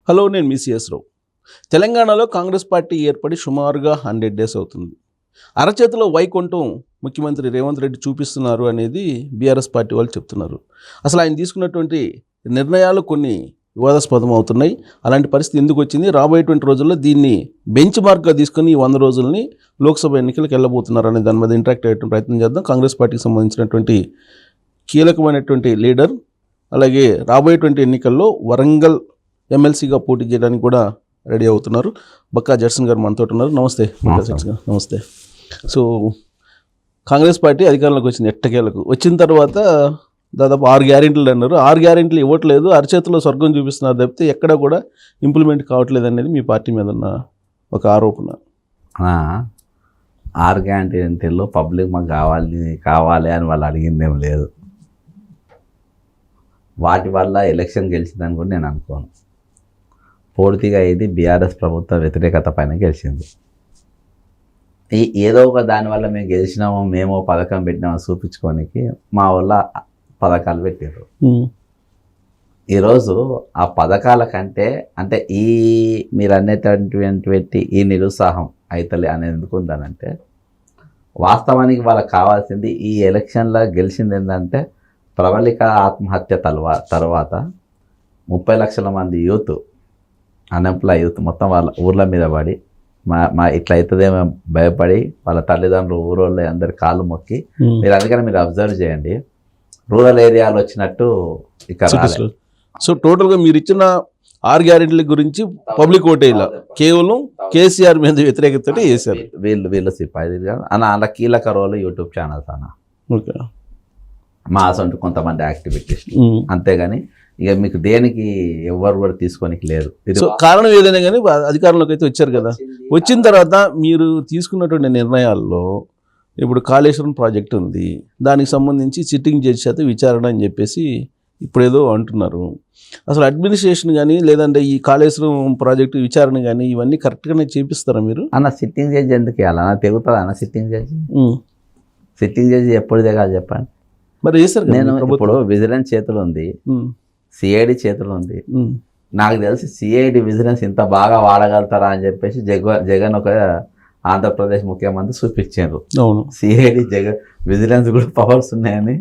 Hello, నేను మీ CS రావు. తెలంగాణలో Congress party ఏర్పడి సుమారుగా 100 డేస్ అవుతుంది. అరచేతిలో వైకుంఠం ముఖ్యమంత్రి రేవంత్ రెడ్డి చూపిస్తున్నారు అనేది బీఆర్ఎస్ పార్టీ వాళ్ళు చెప్తున్నారు. అసలు ఆయన తీసుకున్నటువంటి నిర్ణయాలు కొన్ని వివాదాస్పదం అవుతున్నాయి. అలాంటి పరిస్థితి ఎందుకు వచ్చింది? రాబోయేటువంటి రోజుల్లో దీన్ని బెంచ్ మార్క్గా తీసుకుని ఈ 100 రోజుల్ని లోక్సభ ఎన్నికలకు వెళ్ళబోతున్నారు అనే దాని మీద ఇంటరాక్ట్ అయ్యేటువంటి ప్రయత్నం చేద్దాం. కాంగ్రెస్ పార్టీకి సంబంధించినటువంటి కీలకమైనటువంటి లీడర్, అలాగే రాబోయేటువంటి ఎన్నికల్లో వరంగల్ ఎమ్మెల్సీగా పోటీ చేయడానికి కూడా రెడీ అవుతున్నారు. బక్కా జడ్సన్ గారు మనతో ఉన్నారు. నమస్తే బక్కా జడ్సన్ గారు. నమస్తే. సో కాంగ్రెస్ పార్టీ అధికారంలోకి వచ్చింది. ఎట్టకేలకు వచ్చిన తర్వాత దాదాపు 6 గ్యారెంటీలు అన్నారు. 6 గ్యారెంటీలు ఇవ్వట్లేదు, అరచేతిలో స్వర్గం చూపిస్తున్నారు తప్పితే ఎక్కడ కూడా ఇంప్లిమెంట్ కావట్లేదు అనేది మీ పార్టీ మీద ఉన్న ఒక ఆరోపణ. 6 గ్యారెంటీలో పబ్లిక్ మాకు కావాలి అని వాళ్ళు అడిగిందేం లేదు. వాటి వల్ల ఎలక్షన్ గెలిచిందని కూడా నేను అనుకోను. పూర్తిగా ఇది బీఆర్ఎస్ ప్రభుత్వ వ్యతిరేకత పైన గెలిచింది. ఏదో ఒక దానివల్ల మేము గెలిచినామో, మేము పథకం పెట్టినామో చూపించుకోనికి మా వల్ల పథకాలు పెట్టారు. ఈరోజు ఆ పథకాల కంటే అంటే మీరు అనేటటువంటి ఈ నిరుత్సాహం అయితలే అనేది ఎందుకు ఉందనంటే, వాస్తవానికి వాళ్ళకి కావాల్సింది ఈ ఎలక్షన్లో గెలిచింది ఏంటంటే, ప్రబలిక ఆత్మహత్య తర్వాత 30 లక్షల మంది యూత్, అన్ఎంప్లాయ్ యూత్ మొత్తం వాళ్ళ ఊర్ల మీద పడి మా ఇట్లా అవుతుందేమో భయపడి వాళ్ళ తల్లిదండ్రులు ఊరోళ్ళ అందరి కాళ్ళు మొక్కి, మీరు అందుకని మీరు అబ్జర్వ్ చేయండి, రూరల్ ఏరియాలో వచ్చినట్టు ఇక్కడ. సో టోటల్గా మీరు ఇచ్చిన 6 గ్యారెంటీల గురించి పబ్లిక్ ఓటేలా కేవలం కేసీఆర్ మీద వ్యతిరేకత చేశారు. వీళ్ళు సిపాయి అలా కీలక రోలు యూట్యూబ్ ఛానల్స్ అన్న. ఓకే, మా అసలు కొంతమంది యాక్టివిటీస్, అంతేగాని ఇక మీకు దేనికి ఎవరు కూడా తీసుకోనికి లేదు. సో కారణం ఏదైనా కానీ అధికారంలోకి అయితే వచ్చారు కదా. వచ్చిన తర్వాత మీరు తీసుకున్నటువంటి నిర్ణయాల్లో ఇప్పుడు కాళేశ్వరం ప్రాజెక్ట్ ఉంది, దానికి సంబంధించి సిట్టింగ్ జడ్జి చేత విచారణ అని చెప్పేసి ఇప్పుడేదో అంటున్నారు. అసలు అడ్మినిస్ట్రేషన్ కానీ లేదంటే ఈ కాళేశ్వరం ప్రాజెక్టు విచారణ కానీ ఇవన్నీ కరెక్ట్గానే చేపిస్తారా మీరు? అన్న సిట్టింగ్ జడ్జి ఎందుకు ఇవ్వాలి అన్న? తెగుతుంది అన్న సిట్టింగ్ జడ్జి. సిట్టింగ్ జడ్జి ఎప్పుడు దిగాలి చెప్పండి. మరి వేసారు. నేను ఇప్పుడు విజిలెన్స్ చేతులు ఉంది, సిఐడి చేతులు ఉంది. నాకు తెలిసి సిఐడి విజిలెన్స్ ఇంత బాగా వాడగలుగుతారా అని చెప్పేసి జగన్ ఒక ఆంధ్రప్రదేశ్ ముఖ్యమంత్రి చూపించారు. సిఐడి విజిలెన్స్ కూడా పవర్స్ ఉన్నాయని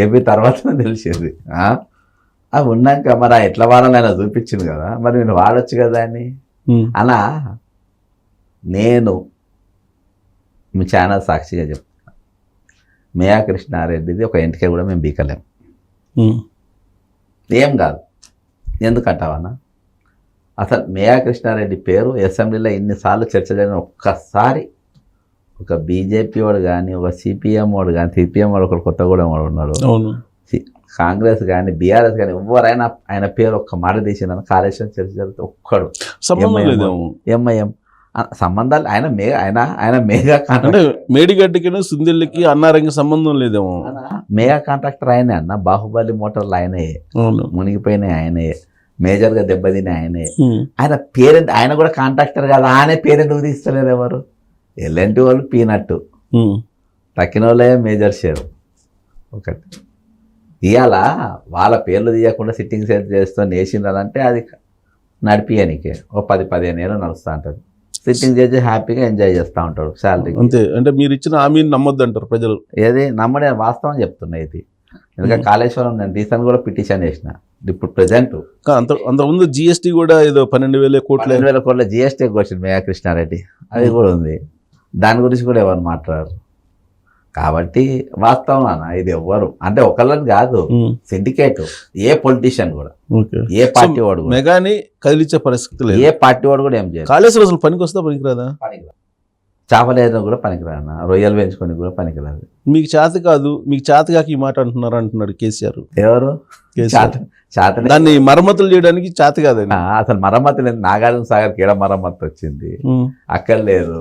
ఏపీ తర్వాతనే తెలిసింది. అవి ఉన్నాక మరి ఎట్లా వాడాలని చూపించింది కదా, మరి నేను వాడచ్చు కదా అని. అలా నేను మీ ఛానల్ సాక్షిగా చెప్తాను, మేయా కృష్ణారెడ్డిది ఒక ఎంటిక కూడా మేము బీకలేం. ఏం కాదు, ఎందుకంటావన్నా? అసలు మేయా కృష్ణారెడ్డి పేరు అసెంబ్లీలో ఇన్నిసార్లు చర్చ జరిగిన ఒక్కసారి ఒక బీజేపీ వాడు కానీ, ఒక సిపిఎం వాడు కానీ, సిపిఎం వాడు ఒకడు కొత్తగూడెం వాడు ఉన్నాడు, కాంగ్రెస్ కానీ బీఆర్ఎస్ కానీ ఎవరైనా ఆయన పేరు ఒక్క మాట తీసిన కాళేశ్వరం చర్చ జరిగితే ఒక్కడు. ఎంఐఎం సంబంధాలు ఆయన మేఘా అంటే మేడిగడ్డకి సుందిల్లికి అన్నారంగి సంబంధం లేదేమో. మేఘా కాంట్రాక్టర్ ఆయనే అన్న, బాహుబలి మోటార్లు ఆయనే, మునిగిపోయినాయి ఆయనే, మేజర్గా దెబ్బతిని ఆయనే. ఆయన పేరెంట్, ఆయన కూడా కాంట్రాక్టర్ కాదు, ఆయనే పేరెంట్ తీస్తలేరు ఎవరు? ఎల్ఎన్టీ వాళ్ళు పీనట్టు, తక్కిన వాళ్ళే మేజర్ షేర్. ఒకటి ఇవాళ వాళ్ళ పేర్లు తీయకుండా సిట్టింగ్ సెట్ చేస్తూ నేసిందంటే అది నడిపియనికే ఓ 10-15 ఏళ్ళు నడుస్తూ ఉంటుంది. సిట్టింగ్ చేసి హ్యాపీగా ఎంజాయ్ చేస్తూ ఉంటాడు శాలరీ. అంతే. అంటే మీరు ఇచ్చిన హామీని నమ్మొద్దు అంటారు ప్రజలు. ఏది నమ్మడే వాస్తవం చెప్తున్నా ఇది. ఎందుకంటే కాళేశ్వరం నేను రీసెంట్ కూడా పిటిషన్ వేసిన. ఇప్పుడు ప్రజెంట్ అంతకుముందు జిఎస్టీ కూడా ఏదో 12,000 కోట్ల జిఎస్టీ వచ్చింది మేయా కృష్ణారెడ్డి, అది కూడా ఉంది. దాని గురించి కూడా ఎవరు మాట్లాడారు. కాబట్టి వాస్తవం అన్న, ఇది ఎవ్వరు అంటే ఒకళ్ళని కాదు, సిండికేట్. ఏ పొలిటీషియన్ కూడా, ఏ పార్టీ వాడు మెగాని కదిలించే పరిస్థితి లేదు. ఏ పార్టీ వాడు కూడా ఏం చేయాలి. కాళేశ్వరం అసలు పనికి వస్తా పనికిరాదా? చేపలేదు కూడా పనికిరాదన్న, రొయ్యలు పెంచుకొని కూడా పనికిరాదు. మీకు చేత కాదు, మీకు చేతగాకి ఈ మాట అంటున్నాడు కేసీఆర్. ఎవరు? దాన్ని మరమ్మతులు చేయడానికి చేత కాదండి. అసలు మరమ్మతు లేదు. నాగార్జున సాగర్ కీడ మరమ్మతు వచ్చింది, అక్కడ లేదు.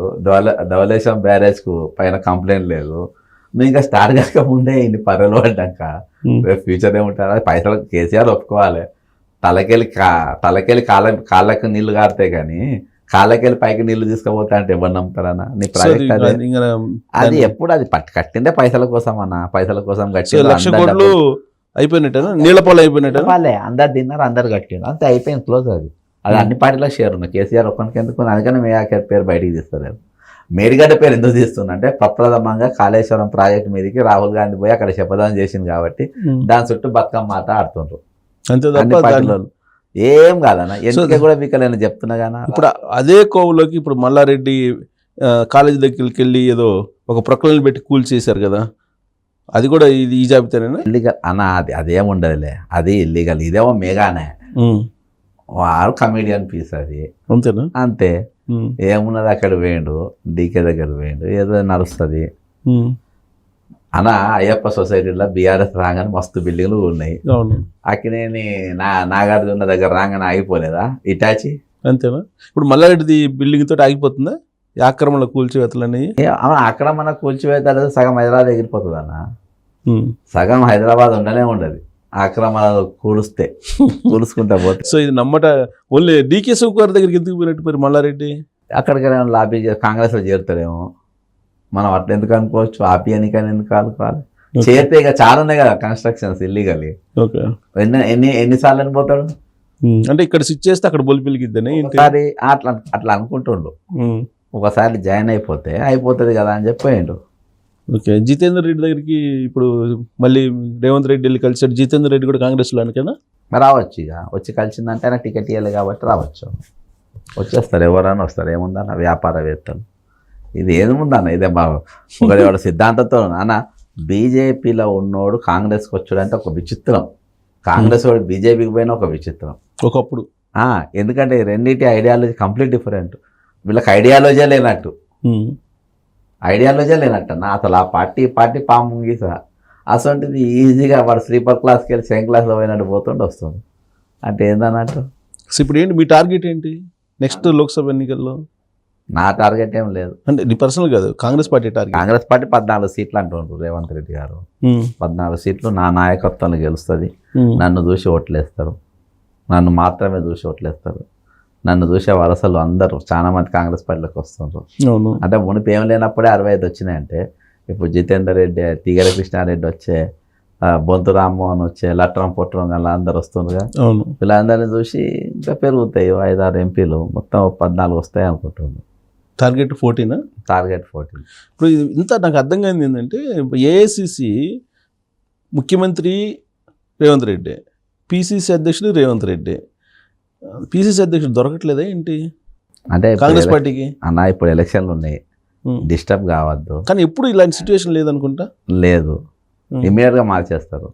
ధవళేశ్వరం బ్యారేజ్ కు పైన కంప్లైంట్ లేదు. నువ్వు ఇంకా స్టార్ట్ కాక ముందే ఇన్ని పర్రెలు పడ్డాక రేపు ఫ్యూచర్ ఏముంటారు? అది పైసలు కేసీఆర్ ఒప్పుకోవాలి. తలకెళ్ళి కాళ్ళకు నీళ్లు కారుతాయి కానీ కాళ్ళకెళ్ళి పైకి నీళ్లు తీసుకుపోతా అంటే ఎవరు నమ్ముతారన్నా? నీ ప్రాజెక్ట్ అది ఎప్పుడు అది కట్టిందే పైసల కోసం అన్న, పైసల కోసం కట్టి అయిపోయినట్టేనా, నీళ్ళపాలు అయిపోయినట్టేనా? వాళ్ళే అందరు తిన్నారు, అందరు కట్టిండు, అంతే అయిపోయింది, క్లోజ్. అది అన్ని పార్టీలకు షేర్ ఉన్నాయి, కేసీఆర్ ఒక్కరికి ఎందుకు, అందుకని మేయాకేర్ పేరు బయటికి తీస్తారు. మేడిగడ్డ పేరు ఎందుకు తీస్తుందంటే ప్రప్రథమంగా కాళేశ్వరం ప్రాజెక్టు మీదకి రాహుల్ గాంధీ పోయి అక్కడ శపథం చేసింది కాబట్టి దాని చుట్టూ బతుకమ్మ ఆట ఆడుతుండ్రు అంతే అన్ని తప్ప పార్టీలు. ఏం కాదన్న, ఎందుకే కూడా మీకు నేను చెప్తున్నా కానీ ఇప్పుడు అదే కోవులోకి ఇప్పుడు మల్లారెడ్డి కాలేజీ దగ్గరికి వెళ్ళి ఏదో ఒక ప్రొక్లైన్ పెట్టి కూల్ చేశారు కదా, అది కూడా ఇది ఈ జాబితానేనా? ఇల్లీగల్ అన్న, అదేముండదులే, అది ఇల్లీగల్. ఇదేమో మెగానే, వారు కమీడియన్ పీస్, అది అంతేనా? అంతే. ఏమున్నది, అక్కడ వేయండు, డీకే దగ్గర వేయండు, ఏదో నడుస్తుంది అన్న. అయ్యప్ప సొసైటీలో బీఆర్ఎస్ రాగానే మస్తు బిల్డింగ్లు ఉన్నాయి. అక్కినేని నాగార్జున దగ్గర రాగానే ఆగిపోలేదా ఇటాచి? అంతేనా? ఇప్పుడు మల్లారెడ్డిది బిల్డింగ్ తోటి ఆగిపోతుందా ఈ ఆక్రమణ కూల్చివేతలని? అక్కడ మన కూల్చివేత సగం హైదరాబాద్ ఎగిరిపోతుంది అన్న, సగం హైదరాబాద్ ఉండనే ఉండదు ఆక్రమణలు కూలుసుకుంటా పోతే. సో ఇది నమ్మట ఓన్లీ డీకే శివకుమార్ దగ్గరికి ఎందుకు పోయినట్టు మరి మల్లారెడ్డి? అక్కడికి లాబీ కాంగ్రెస్లో చేరుతాడేమో, మనం అట్లా ఎందుకు అనుకోవచ్చు, ఆపి అనికని ఎందుకు అనుకోవాలి. చేరితే ఇక చాలా ఉన్నాయి కదా కన్స్ట్రక్షన్స్ ఇల్లీగల్. ఓకే, ఎన్నిసార్లు అని పోతాడు అంటే ఇక్కడ స్విచ్ చేస్తే అక్కడ బొలి పిలిగిద్దని ఒకసారి అట్లా అనుకుంటుండు. ఒకసారి జాయిన్ అయిపోతుంది కదా అని చెప్పేయండు. ఓకే, జితేందర్ రెడ్డి దగ్గరికి ఇప్పుడు మళ్ళీ రేవంత్ రెడ్డి వెళ్ళి కలిసాడు. జితేందర్ రెడ్డి కూడా కాంగ్రెస్లో అనుకేనా? రావచ్చు, ఇక వచ్చి కలిసిందంటే ఆయన టికెట్ ఇవ్వాలి కాబట్టి రావచ్చు, వచ్చేస్తారు, ఎవరైనా వస్తారు. ఏముందన్న వ్యాపారవేత్తలు, ఇది ఏముందన్న, ఇదే బాగా ఒకటి సిద్ధాంతంతో అన్న. బీజేపీలో ఉన్నోడు కాంగ్రెస్కి వచ్చాడంటే ఒక విచిత్రం, కాంగ్రెస్ వాడు బీజేపీకి పోయినా ఒక విచిత్రం ఒకప్పుడు. ఎందుకంటే రెండింటి ఐడియాలజీ కంప్లీట్ డిఫరెంట్. వీళ్ళకి ఐడియాలజీ లేనట్టు అన్న. అసలు ఆ పార్టీ పాముంగీస అసలు ఈజీగా వాడు స్లీపర్ క్లాస్కి వెళ్ళి సెకండ్ క్లాస్లో పోయినట్టు పోతుండే వస్తుంది అంటే ఏందన్నట్టు. సో ఇప్పుడు ఏంటి మీ టార్గెట్ ఏంటి నెక్స్ట్ లోక్సభ ఎన్నికల్లో? నా టార్గెట్ ఏం లేదు, అంటే నీ పర్సనల్ కాదు, Congress party target. Congress party 14 సీట్లు అంటుండ్రు రేవంత్ రెడ్డి గారు. 14 సీట్లు నా నాయకత్వంలో గెలుస్తుంది. నన్ను చూసి ఓట్లేస్తారు, నన్ను మాత్రమే చూసి ఓట్లేస్తారు. నన్ను చూసే వలసలు అందరూ చాలా మంది కాంగ్రెస్ పార్టీలోకి వస్తుండ్రు. అంటే మునిపి ఏం లేనప్పుడే 65 వచ్చినాయంటే ఇప్పుడు జితేందర్ రెడ్డి, తీగల కృష్ణారెడ్డి వచ్చే, బొంతు రామ్మోహన్ వచ్చే, లట్రం పొట్టరం అలా అందరు వస్తుండగా వీళ్ళందరినీ చూసి ఇంకా పెరుగుతాయి 5-6 ఎంపీలు, మొత్తం 14 వస్తాయి అనుకుంటున్నాను. టార్గెట్ 14. టార్గెట్ 14. ఇప్పుడు ఇంత నాకు అర్థం కానిది ఏంటంటే ఏఐసిసి ముఖ్యమంత్రి రేవంత్ రెడ్డి, పిసిసి అధ్యక్షుడు రేవంత్ రెడ్డి, పిసిసి అధ్యక్షుడు దొరకట్లేదా ఏంటి అంటే కాంగ్రెస్ పార్టీకి? అన్న ఇప్పుడు ఎలక్షన్లు ఉన్నాయి, డిస్టర్బ్ కావద్దు. కానీ ఎప్పుడు ఇలాంటి సిచ్యువేషన్ లేదనుకుంటా. లేదు, ఇమీడియట్గా మార్చేస్తారు.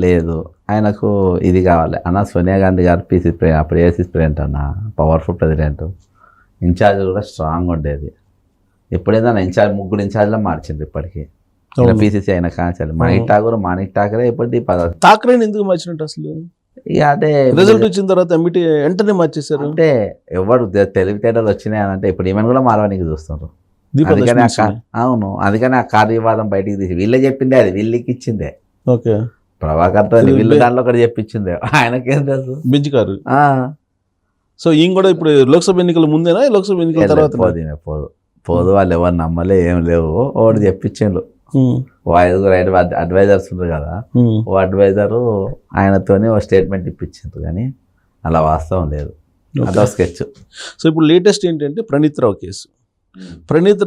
లేదు, ఆయనకు ఇది కావాలి అన్న. సోనియా గాంధీ గారు పీసీ అప్పుడు ఏసీ ప్రెసిడెంట్ అన్న, పవర్ఫుల్ ప్రెసిడెంట్, ఇన్ఛార్జ్ కూడా స్ట్రాంగ్ ఉండేది. ఇప్పుడు ఏదైనా ముగ్గురు ఇన్ఛార్జ్లో మార్చింది ఇప్పటికీ. పీసీసీ అయిన కాంచాలి మాణిక్ ఠాకరే ఇప్పుడు ఠాకరేని ఎందుకు మార్చినట్టు అసలు? ఇక అదే రిజల్ట్ వచ్చిన తర్వాత వెంటనే మార్చేశారు. అంటే ఎవరు తెలివితేటలు వచ్చినాయి అని అంటే ఇప్పుడు ఈమెను కూడా మారవానికి చూస్తున్నారు. అందుకని అవును, అందుకని ఆ కారు వివాదం బయటికి తీసి వీళ్ళే చెప్పిందే, అది వీళ్ళకి ఇచ్చిందే. ఓకే, ప్రభాకర్తో వీళ్ళ దాంట్లో ఒకటి చెప్పించిందే, ఆయనకేం తెలుసు బెంచ్ కారు. సో ఈయన కూడా ఇప్పుడు లోక్సభ ఎన్నికల ముందేనా లోక్సభ ఎన్నికల తర్వాత? పోదు వాళ్ళు ఎవరు నమ్మలే, ఏం లేవు. ఒకటి చెప్పించిండు, 5 అడ్వైజర్స్ ఉంటారు కదా, ఓ అడ్వైజరు ఆయనతోనే ఓ స్టేట్మెంట్ ఇప్పించిండ్రు, కానీ అలా వాస్తవం లేదు, అదో స్కెచ్. సో ఇప్పుడు లేటెస్ట్ ఏంటంటే ప్రణీత్ రావు కేసు. ప్రణీత్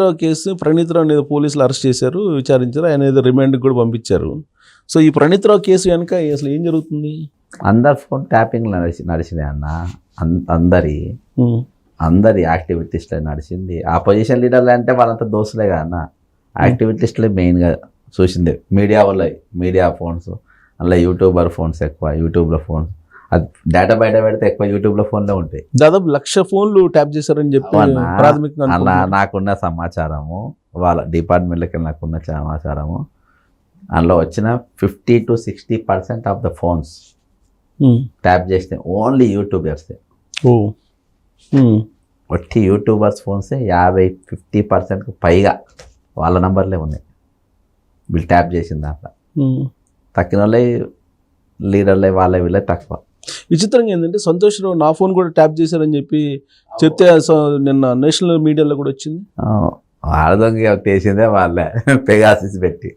రావు అనేది పోలీసులు అరెస్ట్ చేశారు, విచారించారు, ఆయన ఏదో రిమాండ్కి కూడా పంపించారు. సో ఈ ప్రణీత్ రావు కేసు వెనక అసలు ఏం జరుగుతుంది? అందరు ఫోన్ ట్యాపింగ్ నడిచినాయి అన్న, అందరి యాక్టివిటీస్లో నడిచింది. ఆపోజిషన్ లీడర్లు అంటే వాళ్ళంతా దోస్తులే కదా అన్న, యాక్టివిటీస్లే మెయిన్గా చూసింది. మీడియా ఫోన్స్, అలా యూట్యూబర్ ఫోన్స్ ఎక్కువ, యూట్యూబ్లో ఫోన్స్, అది డేటా బయట పెడితే ఎక్కువ యూట్యూబ్లో ఫోన్లో ఉంటాయి. దాదాపు 1,00,000 ఫోన్లు ట్యాప్ చేశారని చెప్పి ప్రాథమికంగా అలా నాకున్న సమాచారము, వాళ్ళ డిపార్ట్మెంట్లకి నాకున్న సమాచారము, అందులో వచ్చిన 50 to 60% of the phones tap చేస్తే ఓన్లీ యూట్యూబర్సే. ఒట్టి యూట్యూబర్స్ ఫోన్సే 50-50% పైగా వాళ్ళ నంబర్లే ఉన్నాయి వీళ్ళు ట్యాప్ చేసిన దాంట్లో. తక్కిన వాళ్ళే లీడర్లే, వాళ్ళే వీళ్ళే తక్కువ. విచిత్రంగా ఏంటంటే సంతోష్ రావు నా ఫోన్ కూడా ట్యాప్ చేశారని చెప్పి చెప్తే నిన్న నేషనల్ మీడియాలో కూడా వచ్చింది. వాళ్ళ దొంగ చేసిందే వాళ్ళే, పెగాసిస్ పెట్టి.